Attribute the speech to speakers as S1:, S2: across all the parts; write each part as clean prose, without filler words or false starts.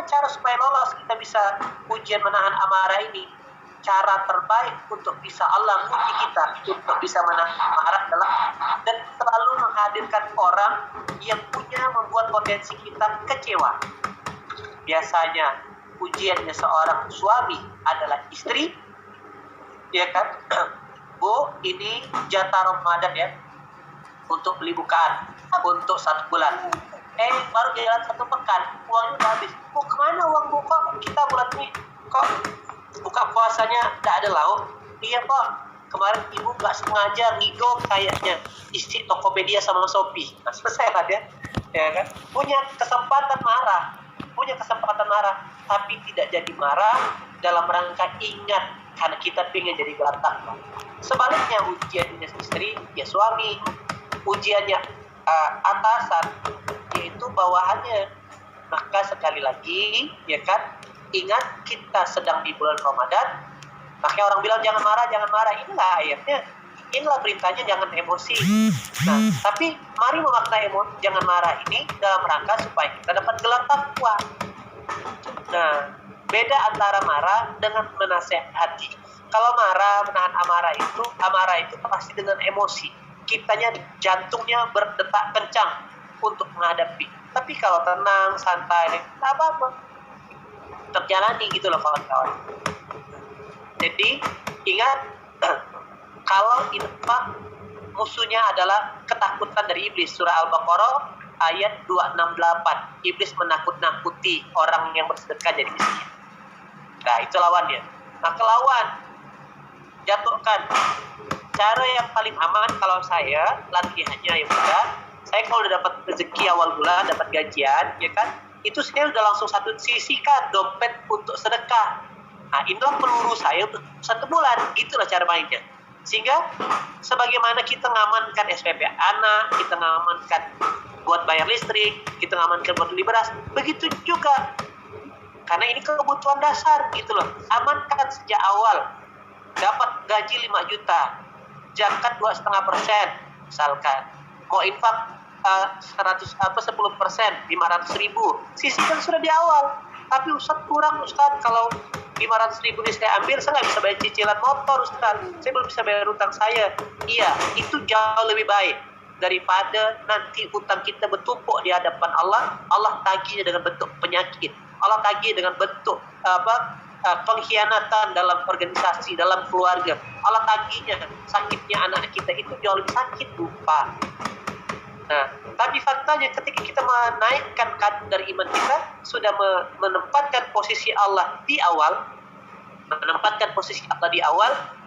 S1: cara supaya lolos kita bisa ujian menahan amarah ini? Cara terbaik untuk bisa Allah uji kita untuk bisa menahan amarah adalah dan selalu menghadirkan orang yang punya membuat potensi kita kecewa. Biasanya ujiannya seorang suami adalah istri, ya kan? Bu, ini jatah Ramadan ya, untuk beli bukaan untuk 1 bulan. Baru jalan 1 pekan, uangnya udah habis. Bu, kemana uang bu? Kok kita bulan ini kok buka puasanya nggak ada lauk? Iya Pak, kemarin ibu nggak sengaja ngigau kayaknya isi Tokopedia sama Shopee. Nah, selesai lah dia, ya kan? Punya kesempatan marah, tapi tidak jadi marah dalam rangka ingat karena kita pengen jadi gelatak. Sebaliknya ujiannya istri ya suami, ujiannya atasan yaitu bawahannya. Maka sekali lagi ya kan, ingat kita sedang di bulan Ramadan. Makanya orang bilang jangan marah. Inilah ayatnya, inilah perintahnya, jangan emosi. Nah, tapi mari memaknai jangan marah ini dalam rangka supaya kita dapat gelar takwa. Nah, beda antara marah dengan menasehati. Kalau menahan amarah itu pasti dengan emosi. Kitanya jantungnya berdetak kencang untuk menghadapi. Tapi kalau tenang, santai, tak apa-apa, terjalani gitu loh kawan-kawan. Jadi ingat, kalau infak musuhnya adalah ketakutan dari iblis. Surah Al-Baqarah ayat 268. Iblis menakut-nakuti orang yang bersedekah jadi miskin. Nah, itu lawannya. Maka lawan, jatuhkan. Cara yang paling aman kalau saya latihannya ya udah, saya kalau udah dapat rezeki awal bulan, dapat gajian, ya kan, itu saya udah langsung sisihkan dompet untuk sedekah. Nah, inilah peluru saya untuk 1 bulan. Itulah cara mainnya. Sehingga sebagaimana kita ngamankan SPP anak, kita ngamankan buat bayar listrik, kita ngamankan buat beli beras, begitu juga. Karena ini kebutuhan dasar gitu loh. Amankan sejak awal. Dapat gaji 5 juta, zakat 2,5%, misalkan. Mau infak 10%, 500.000, sisihkan sudah di awal. Tapi Ustaz kurang Ustaz, kalau 500.000 ini saya ambil, saya nggak bisa bayar cicilan motor Ustaz, saya belum bisa bayar utang saya. Iya, itu jauh lebih baik daripada nanti utang kita bertumpuk di hadapan Allah. Allah tagihnya dengan bentuk penyakit, Allah tagih dengan bentuk pengkhianatan dalam organisasi, dalam keluarga. Allah tagihnya sakitnya anak kita itu jauh lebih sakit, lupa. Nah, tapi faktanya ketika kita menaikkan kadar iman kita, sudah menempatkan posisi Allah di awal,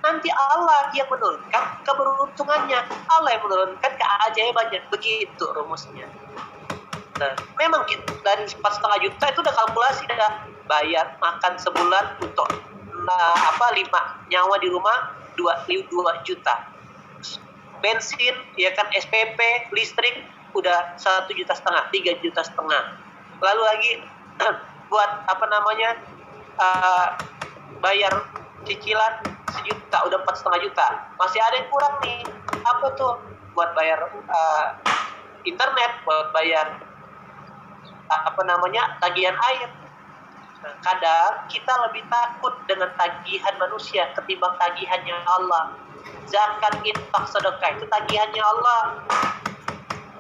S1: nanti Allah yang menurunkan keberuntungannya, Allah yang menurunkan keajaibannya. Begitu rumusnya. Nah, memang dari 4,5 juta itu udah kalkulasi, udah bayar makan sebulan untuk 5 nyawa di rumah 2 juta. Bensin, ya kan, SPP, listrik udah 1,5 juta, 3,5 juta. Lalu lagi buat bayar cicilan 1 juta, udah 4,5 juta. Masih ada yang kurang nih. Apa tuh? Buat bayar internet, buat bayar tagihan air. Nah, kadang kita lebih takut dengan tagihan manusia ketimbang tagihannya Allah. Zakat, infak, sedekah itu tagihannya Allah.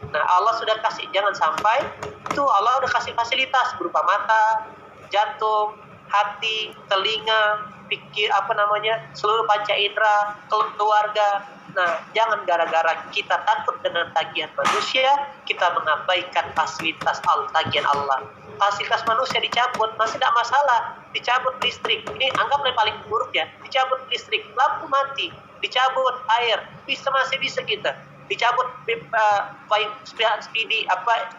S1: Nah, Allah sudah kasih, jangan sampai itu Allah udah kasih fasilitas berupa mata, jantung, hati, telinga, pikir, seluruh panca indera, keluarga. Nah, jangan gara-gara kita takut dengan tagihan manusia, kita mengabaikan fasilitas tagihan Allah. Fasilitas manusia dicabut, masih tidak masalah. Dicabut listrik, ini anggaplah paling buruk ya. Dicabut listrik, lampu mati, dicabut air, masih bisa kita. Dicabut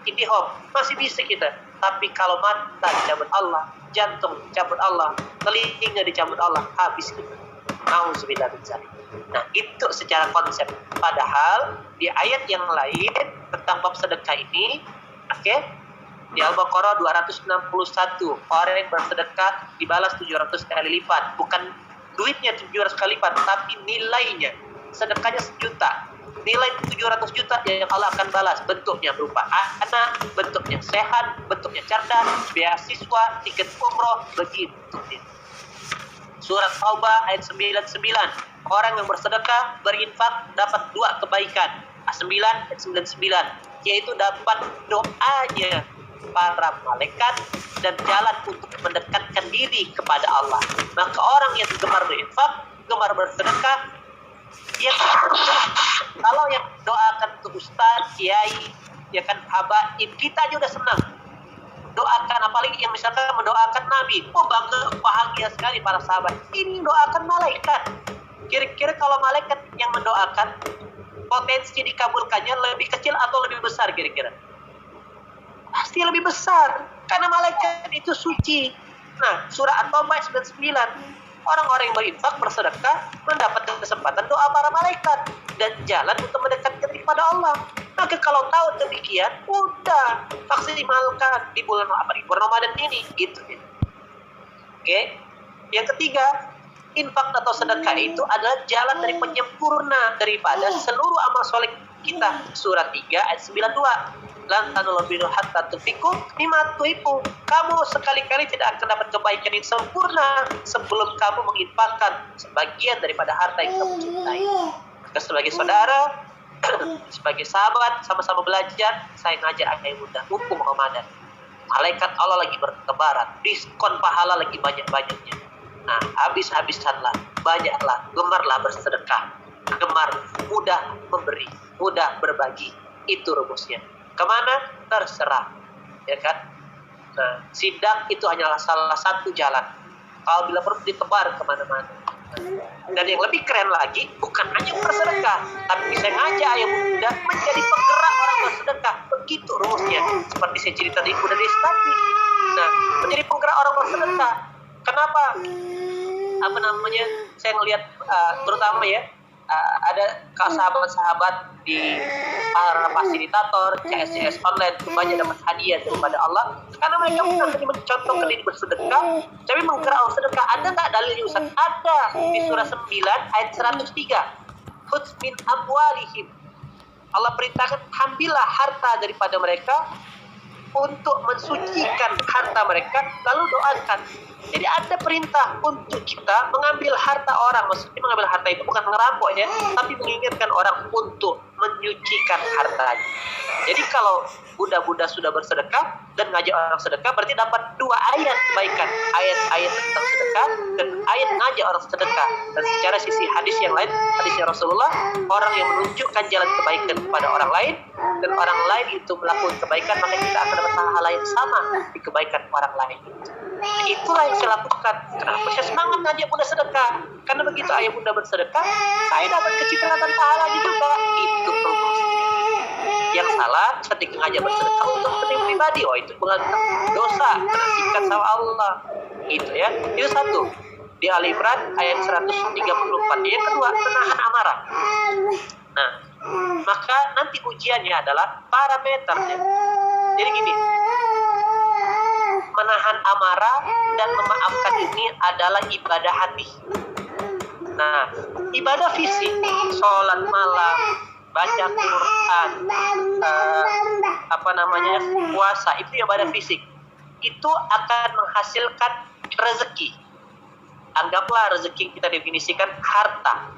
S1: IndiHome, masih bisa kita. Tapi kalau mata dicabut Allah, jantung dicabut Allah, telinga dicabut Allah, habis kita. Nauzubillah min dzalik. Nah, itu secara konsep. Padahal di ayat yang lain tentang bab sedekah ini, di Al-Baqarah 261, orang yang bersedekah dibalas 700 kali lipat. Bukan duitnya 700 kali lipat, tapi nilainya. Sedekahnya 1 juta, nilai 700 juta yang Allah akan balas. Bentuknya berupa anak, bentuknya sehat, bentuknya cerdas, beasiswa, tiket umroh, begitu. Surat Taubah ayat 99. Orang yang bersedekah, berinfak dapat 2 kebaikan. 9 ayat 99. Yaitu dapat doanya para malaikat dan jalan untuk mendekatkan diri kepada Allah. Maka orang yang gemar berinfak, gemar bersedekah, ya kalau yang doakan ke ustaz, kiai, ya kan habaib, kita aja udah senang. Doakan, apalagi yang misalkan mendoakan Nabi, bangga, bahagia sekali para sahabat. Ini doakan malaikat. Kira-kira kalau malaikat yang mendoakan, potensi dikabulkannya lebih kecil atau lebih besar kira-kira? Pasti lebih besar, karena malaikat itu suci. Nah, surah At-Taubah 99, orang-orang yang berinfak, bersedekah, mendapat kesempatan doa para malaikat dan jalan untuk mendekatkan diri kepada Allah. Maka kalau tahu demikian, udah maksimalkan di bulan Ramadan ini, gitu. Oke. Yang ketiga, infak atau sedekah itu adalah jalan dari penyempurna daripada seluruh amal soleh kita. Surah 3 ayat 92. Lan tanulul birra hatta tunfiqu mimma tuhibbu. Kamu sekali-kali tidak akan dapat kebaikan yang sempurna sebelum kamu menginfakkan sebagian daripada harta yang kamu cintai. Maka sebagai saudara, sebagai sahabat, sama-sama belajar, saya ngajak ayah bunda hukum Ramadan. Malaikat Allah lagi bertebaran, diskon pahala lagi banyak-banyaknya. Nah, habis-habisanlah, banyaklah, gemarlah bersedekah, gemar, mudah memberi, mudah berbagi. Itu rumusnya. Kemana? Terserah, ya kan? Nah, sidak itu hanyalah salah satu jalan. Kalau bila perlu ditebar kemana-mana. Dan yang lebih keren lagi, bukan hanya bersedekah, tapi bisa ngajak ayah bunda menjadi penggerak orang bersedekah. Begitu rumusnya. Seperti saya cerita di Bunda Desi tadi. Nah, menjadi penggerak orang bersedekah. Kenapa? Saya ngelihat terutama ya, ada sahabat-sahabat di para fasilitator CSCS online itu banyak dapat hadiah daripada Allah karena mereka bukan hanya mencontohkan diri bersedekah, tapi menggerak sedekah. Ada nggak dalilnya Ustaz? Ada di surah 9 ayat 103. Khudz min amwalihim. Allah perintahkan, ambillah harta daripada mereka untuk mensucikan harta mereka, lalu doakan. Jadi ada perintah untuk kita mengambil harta orang. Maksudnya mengambil harta itu bukan ngerampok ya, tapi mengingatkan orang untuk menyucikan hartanya. Jadi kalau Bunda-bunda sudah bersedekah dan ngajak orang sedekah, berarti dapat 2 ayat kebaikan. Ayat-ayat tentang sedekah dan ayat ngajak orang sedekah. Dan secara sisi hadis yang lain, hadisnya Rasulullah, orang yang menunjukkan jalan kebaikan kepada orang lain dan orang lain itu melakukan kebaikan, maka kita akan dapat pahala yang sama di kebaikan orang lain. Itulah yang saya lakukan. Kenapa saya semangat ngajak bunda sedekah? Karena begitu ayah bunda bersedekah, saya dapat kecipratan pahalanya juga. Itu rumusnya. Yang salah ketika ngajak bersedekah untuk kepentingan pribadi, itu bukan dosa, kena sikat sama Allah. Itu ya. Itu satu. Di Ali Imran ayat 134. Yang kedua, menahan amarah. Nah, maka nanti ujiannya adalah parameternya. Jadi gini, menahan amarah dan memaafkan ini adalah ibadah hati. Nah, ibadah fisik, sholat malam, baca Quran, puasa, itu ibadah fisik. Itu akan menghasilkan rezeki. Anggaplah rezeki kita definisikan harta.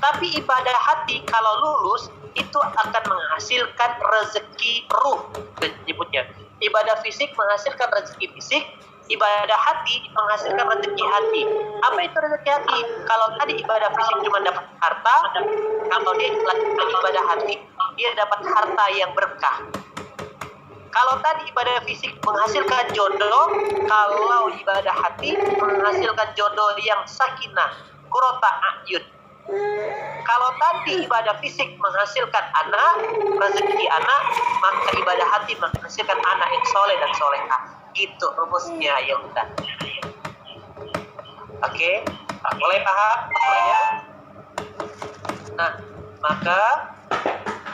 S1: Tapi ibadah hati kalau lulus itu akan menghasilkan rezeki ruh, menyebutnya. Ibadah fisik menghasilkan rezeki fisik, ibadah hati menghasilkan rezeki hati. Apa itu rezeki hati? Kalau tadi ibadah fisik cuma dapat harta, kalau dia lakukan ibadah hati, dia dapat harta yang berkah. Kalau tadi ibadah fisik menghasilkan jodoh, kalau ibadah hati menghasilkan jodoh yang sakinah, qurrata a'yun. Kalau tadi ibadah fisik menghasilkan anak, rezeki anak, maka ibadah hati menghasilkan anak yang soleh dan solehah. Gitu rumusnya ya udah. Oke, mulai paham? Nah,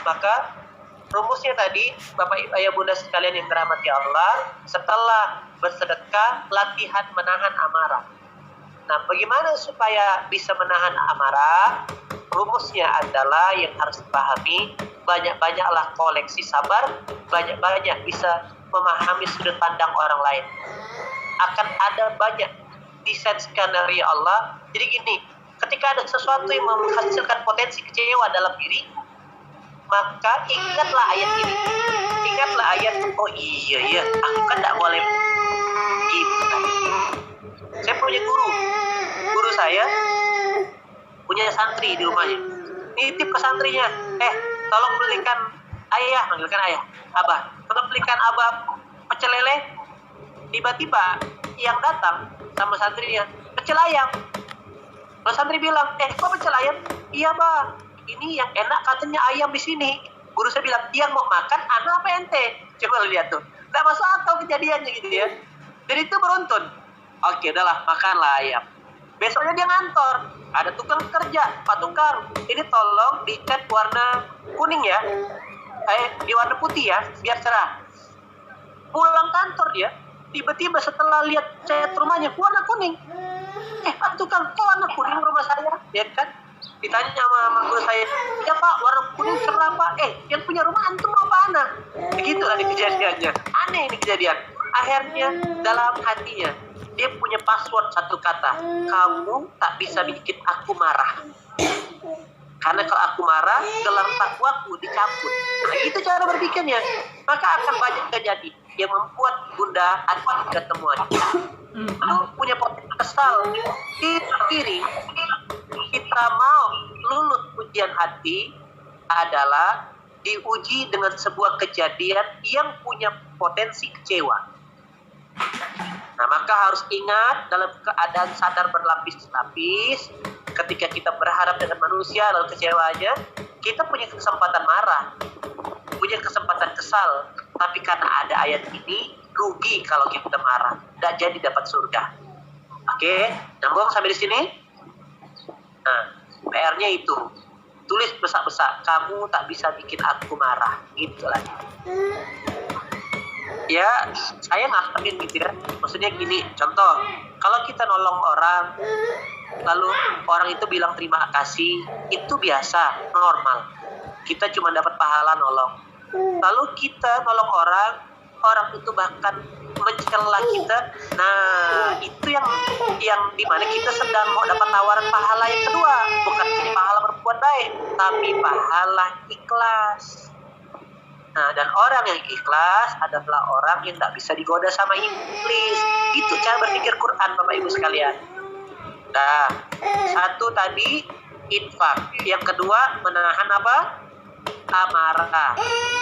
S1: maka rumusnya tadi, Bapak Ibu Ayah Bunda sekalian yang dirahmati Allah, setelah bersedekah, latihan menahan amarah. Nah, bagaimana supaya bisa menahan amarah? Rumusnya adalah yang harus dipahami, banyak-banyaklah koleksi sabar, banyak-banyak bisa memahami sudut pandang orang lain. Akan ada banyak desain skenario Allah. Jadi gini, ketika ada sesuatu yang menghasilkan potensi kecewa dalam diri, maka ingatlah ayat ini. Ingatlah ayat, oh iya, aku kan tidak boleh gitu. Saya punya guru saya punya santri di rumahnya. Nitip ke santrinya, tolong belikan ayah, manggilkan ayah, abah, tolong belikan abah pecel lele. Tiba-tiba yang datang sama santrinya, pecel ayam. Lalu santri bilang, kok pecel ayam? Iya, bah, ini yang enak katanya ayam di sini. Guru saya bilang, dia mau makan anak apa ente? Coba lihat tuh, nggak masuk akal kejadiannya gitu ya. Jadi itu beruntun. Oke, udahlah, makanlah ayam. Besoknya dia ngantor, ada tukang kerja, Pak tukang, ini tolong dicat warna kuning ya, di warna putih ya, biar cerah. Pulang kantor dia, tiba-tiba setelah lihat cat rumahnya warna kuning, Pak tukang, kok warna kuning rumah saya? Ya kan? Ditanya sama guru saya, ya Pak, warna kuning cerah Pak. Yang punya rumah antum apa anak? Begitu ada kejadiannya. Aneh ini kejadian. Akhirnya dalam hatinya dia punya password satu kata, kamu tak bisa bikin aku marah. Karena kalau aku marah, gelar takwaku dicabut. Nah, itu cara berpikirnya. Maka akan banyak terjadi yang membuat Bunda akan ketemuan. Lalu punya potensi kesal. Kiri, kita mau lulus ujian hati adalah diuji dengan sebuah kejadian yang punya potensi kecewa. Nah, maka harus ingat dalam keadaan sadar berlapis-lapis, ketika kita berharap dengan manusia lalu kecewa aja, kita punya kesempatan marah, punya kesempatan kesal, tapi karena ada ayat ini, rugi kalau kita marah, tidak jadi dapat surga. Oke, nyambung sampai di sini? Nah, PR-nya itu, tulis besar-besar, kamu tak bisa bikin aku marah, gitu lah. Ya, saya ngakamin gitu ya. Maksudnya gini, contoh, kalau kita nolong orang, lalu orang itu bilang terima kasih, itu biasa, normal. Kita cuma dapat pahala nolong. Lalu kita nolong orang itu bahkan mencela kita. Nah, itu yang dimana kita sedang mau dapat tawaran pahala yang kedua, bukan hanya pahala berbuat baik, tapi pahala ikhlas. Nah, dan orang yang ikhlas adalah orang yang tak bisa digoda sama iblis. Itu cara berpikir Quran, Bapak Ibu sekalian. Nah, satu tadi infak, yang kedua menahan apa? Amarah.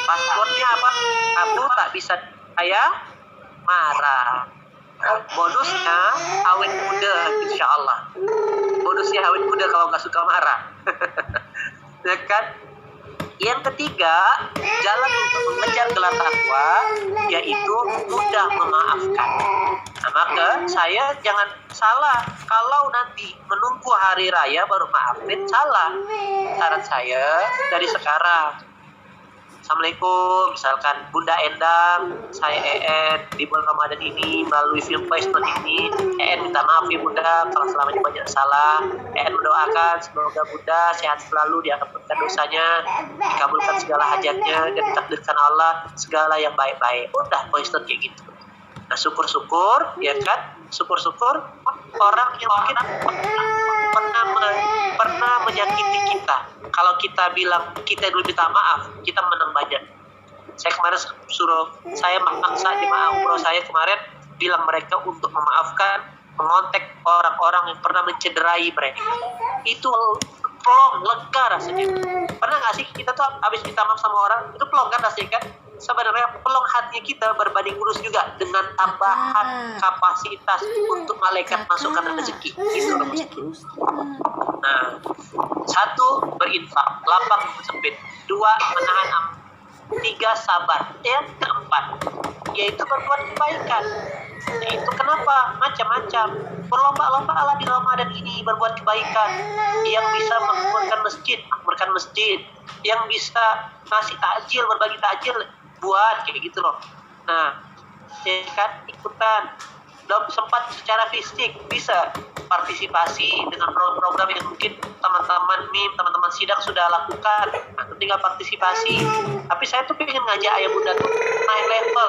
S1: Passwordnya apa? Kamu tak bisa saya marah. Bonusnya awet muda, insya Allah. Bonusnya awet muda kalau nggak suka marah. Ya kan? Yang ketiga, jalan untuk mengejar gelar takwa yaitu mudah memaafkan. Nah, maka saya jangan salah kalau nanti menunggu hari raya baru maafin, salah. Saran saya dari sekarang. Assalamualaikum, misalkan Bunda Endang, saya di bulan Ramadan ini melalui film voice note ini, minta maaf ya Bunda kalau selama ini banyak salah. Mendoakan semoga Bunda sehat selalu, diampunkan dosanya, dikabulkan segala hajatnya, dan ditakdirkan Allah segala yang baik-baik. Udah voice note kayak gitu. Nah, syukur-syukur, ya kan? Syukur-syukur orang yang mungkin pernah menyakiti kita. Kalau kita bilang kita dulu minta maaf, kita menang banyak. Saya kemarin saya maksa jemaah umroh saya kemarin bilang mereka untuk memaafkan, mengontek orang-orang yang pernah mencederai mereka. Itu plong, lega rasanya. Pernah nggak sih kita tuh habis minta maaf sama orang, itu plong kan rasanya kan? Sebenarnya pelong hatinya kita berbanding lurus juga dengan tambahan kapasitas untuk malaikat masukkan rezeki. Itu rumusnya. Nah, satu, berinfak, lapang sempit. Dua, menahan amarah. Tiga, sabar. Yang keempat, yaitu berbuat kebaikan. Yaitu kenapa? Macam-macam. Berlomba-lomba di Ramadan ini berbuat kebaikan. Yang bisa makmurkan masjid. Yang bisa ngasih takjil, berbagi takjil, buat kayak gitu loh. Nah, ya kan, ikutan. belum sempat secara fisik bisa partisipasi dengan program-program yang mungkin teman-teman MIM, teman-teman sidang sudah lakukan, atau tinggal partisipasi. Tapi saya tuh pengen ngajak ayah bunda tuh naik level,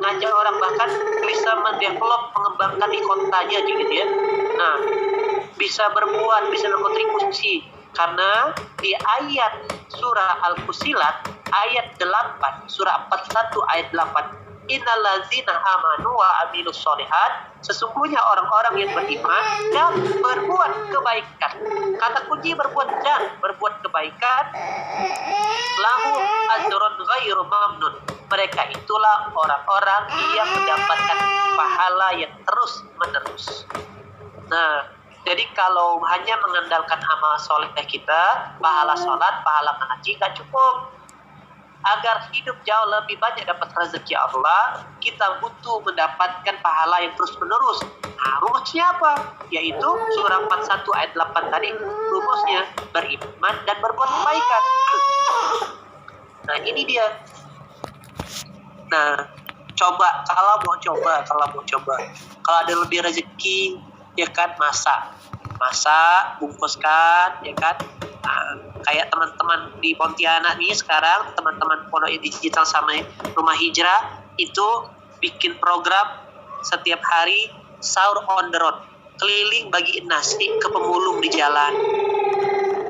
S1: ngajak orang bahkan bisa mendevelop, mengembangkan di kotanya gitu ya. Nah, bisa berbuat, bisa berkontribusi, karena di ayat surah Al-Fusilat ayat 8, surah 41 ayat 8, innallazina amanu wa amilus sholihat, sesungguhnya orang-orang yang beriman dan berbuat kebaikan. Kata kunci berbuat dan berbuat kebaikan, lahu ajrun ghairu mamnun, mereka itulah orang-orang yang mendapatkan pahala yang terus menerus. Nah, jadi kalau hanya mengandalkan amal soleh kita, pahala sholat, pahala ngaji, gak cukup. Agar hidup jauh lebih banyak dapat rezeki Allah, kita butuh mendapatkan pahala yang terus menerus. Nah, rumusnya apa? Yaitu surah 41 ayat 8 tadi, rumusnya beriman dan berbuat kebaikan. Nah, ini dia. Nah, kalau mau coba, kalau ada lebih rezeki, ya kan, masak, bungkuskan, ya kan. Nah, kayak teman-teman di Pontianak nih sekarang, teman-teman pondok digital sama rumah hijrah itu bikin program setiap hari sahur on the road, keliling bagiin nasi ke pemulung di jalan,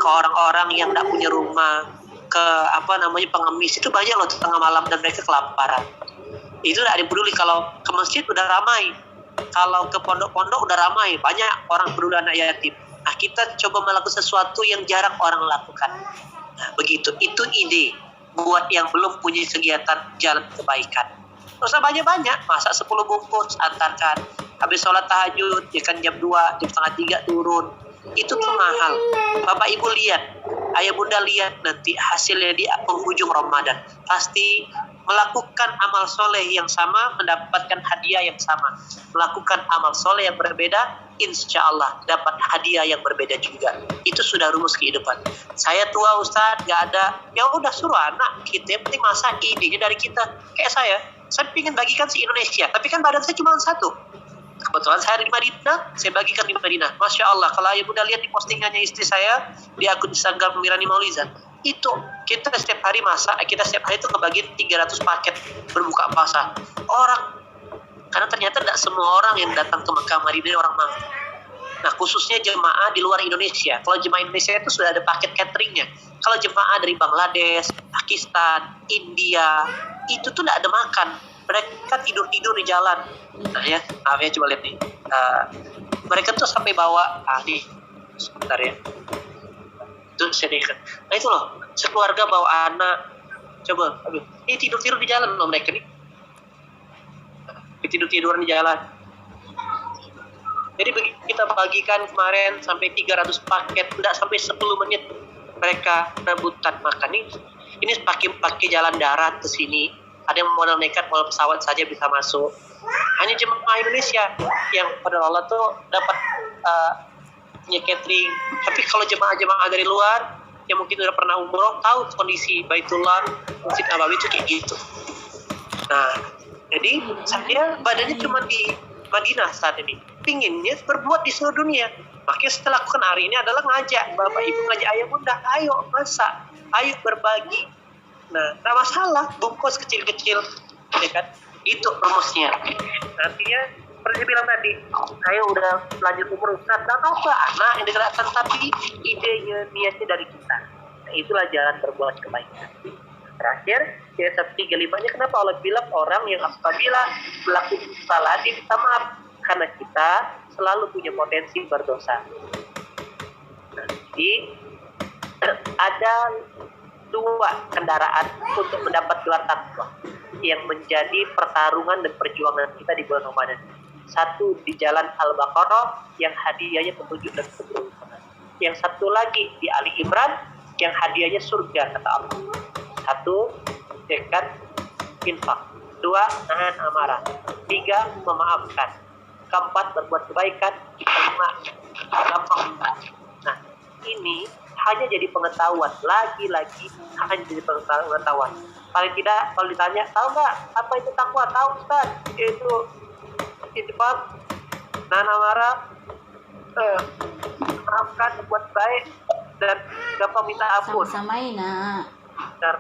S1: ke orang-orang yang tidak punya rumah, ke pengemis. Itu banyak loh tengah malam dan mereka kelaparan. Itu tidak peduli. Kalau ke masjid udah ramai, kalau ke pondok-pondok udah ramai, banyak orang peduli anak yatim. Nah, kita coba melakukan sesuatu yang jarang orang lakukan. Nah, begitu. Itu ide buat yang belum punya kegiatan jalan kebaikan. Nggak usah banyak-banyak, masak 10 bungkus, antarkan. Habis sholat tahajud, ya kan jam 2, jam setengah 3 turun. Itu tuh mahal. Bapak Ibu lihat, ayah bunda lihat nanti hasilnya di penghujung Ramadan. Pasti melakukan amal soleh yang sama, mendapatkan hadiah yang sama. Melakukan amal soleh yang berbeda, insya Allah dapat hadiah yang berbeda juga. Itu sudah rumus kehidupan. Saya tua Ustadz, gak ada, ya udah suruh anak kita, yang penting masa idenya dari kita. Kayak saya ingin bagikan se Indonesia, tapi kan badan saya cuma satu. Kebetulan saya di Madinah, saya bagikan di Madinah. Masya Allah, kalau ayah bunda lihat di postingannya istri saya di akun Instagram Mirani Maulizan, itu kita setiap hari masak, kita setiap hari itu ngebagiin 300 paket berbuka puasa orang, karena ternyata tidak semua orang yang datang ke Mekah Madinah orang mampu. Nah, khususnya jemaah di luar Indonesia. Kalau jemaah Indonesia itu sudah ada paket cateringnya. Kalau jemaah dari Bangladesh, Pakistan, India, itu tuh tidak ada makan, mereka tidur di jalan. Nah ya, maaf ya, coba lihat nih, mereka tuh sampai bawa nih, sebentar ya, itu sedikit. Nah itu loh, sekeluarga bawa anak, coba, ini tidur di jalan loh mereka nih, tiduran di jalan. Jadi kita bagikan kemarin sampai 300 paket, tidak sampai 10 menit mereka rebutan makan nih. Ini pakai jalan darat ke sini. Ada yang modal nekat, modal pesawat saja bisa masuk. Hanya jemaah Indonesia yang pada Allah tuh dapat punya catering. Tapi kalau jemaah-jemaah dari luar yang mungkin udah pernah umroh, tahu kondisi Baitullah, Masjid Nabawi itu kayak gitu. Nah, jadi saya badannya cuma di Madinah saat ini. Pinginnya berbuat di seluruh dunia. Makanya setelah lakukan hari ini adalah ngajak Bapak Ibu, ngajak ayah bunda, ayo masak, ayo berbagi. Nah, tak masalah, bungkus kecil-kecil, ya kan? Itu rumusnya. Nantinya, seperti saya bilang tadi, saya udah lanjut umur Ustaz, dan apa anak yang digerakkan, tapi idenya, niatnya dari kita. Nah, itulah jalan berbuat kebaikan. Terakhir, ya 135-nya kenapa Allah bilang orang yang apabila melakukan salah diminta maaf, karena kita selalu punya potensi berdosa. Nah, jadi ada 2 kendaraan untuk mendapat gelar takwa yang menjadi pertarungan dan perjuangan kita di bulan Ramadan. 1 di jalan Al-Baqarah yang hadiahnya petunjuk dan keberuntungan. Yang 1 lagi di Ali Imran yang hadiahnya surga kata Allah. 1 dekat infak, 2 nahan amarah, 3 memaafkan, 4 berbuat kebaikan, 5 gampang. Nah, ini hanya jadi pengetahuan, lagi-lagi hanya jadi pengetahuan. Paling tidak kalau ditanya, tahu nggak apa itu takwa? Tahu Ustaz, itu infak, nahan amarah, maafkan, buat baik, dan gampang minta ampun.
S2: Sama-samain nak.
S1: Benar.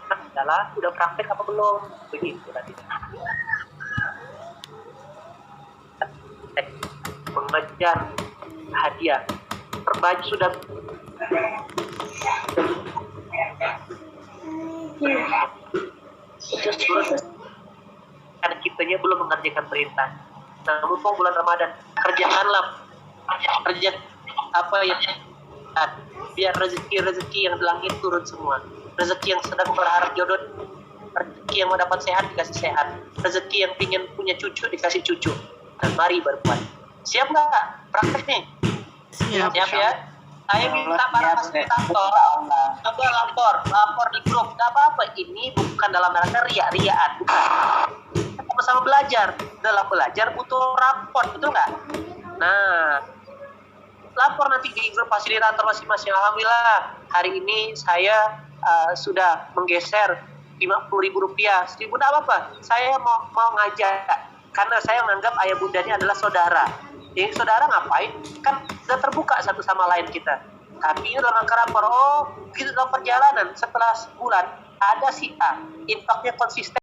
S1: Adalah udah praktek apa belum? Begitu tadi. Mengejar hadiah, berbaju sudah karena kitanya belum mengerjakan perintah. Nah, mumpung bulan Ramadan, kerjakanlah kerja apa yang biar rezeki yang di langit turun semua. Rezeki yang sedang berharap jodoh, rezeki yang mau dapat sehat dikasih sehat, rezeki yang ingin punya cucu dikasih cucu. Dan mari berbuat. Siap nggak? Praktek nih. Siap ya. Saya minta para fasilitator coba lapor di grup. Gak apa-apa, ini bukan dalam rangka riak-riaan, bukan. Sama-sama belajar. Dalam belajar butuh raport, betul nggak? Nah, lapor nanti di grup fasilitator masing-masing. Alhamdulillah, hari ini saya sudah menggeser Rp50.000. Rp1.000 tidak apa-apa. Saya mau ngajak karena saya menganggap ayah bundanya adalah saudara. Jadi saudara ngapain? Kan sudah terbuka satu sama lain kita. Tapi ini dalam rangka rapor. Oh, gitu dalam perjalanan setelah sebulan ada si A, infaknya konsisten.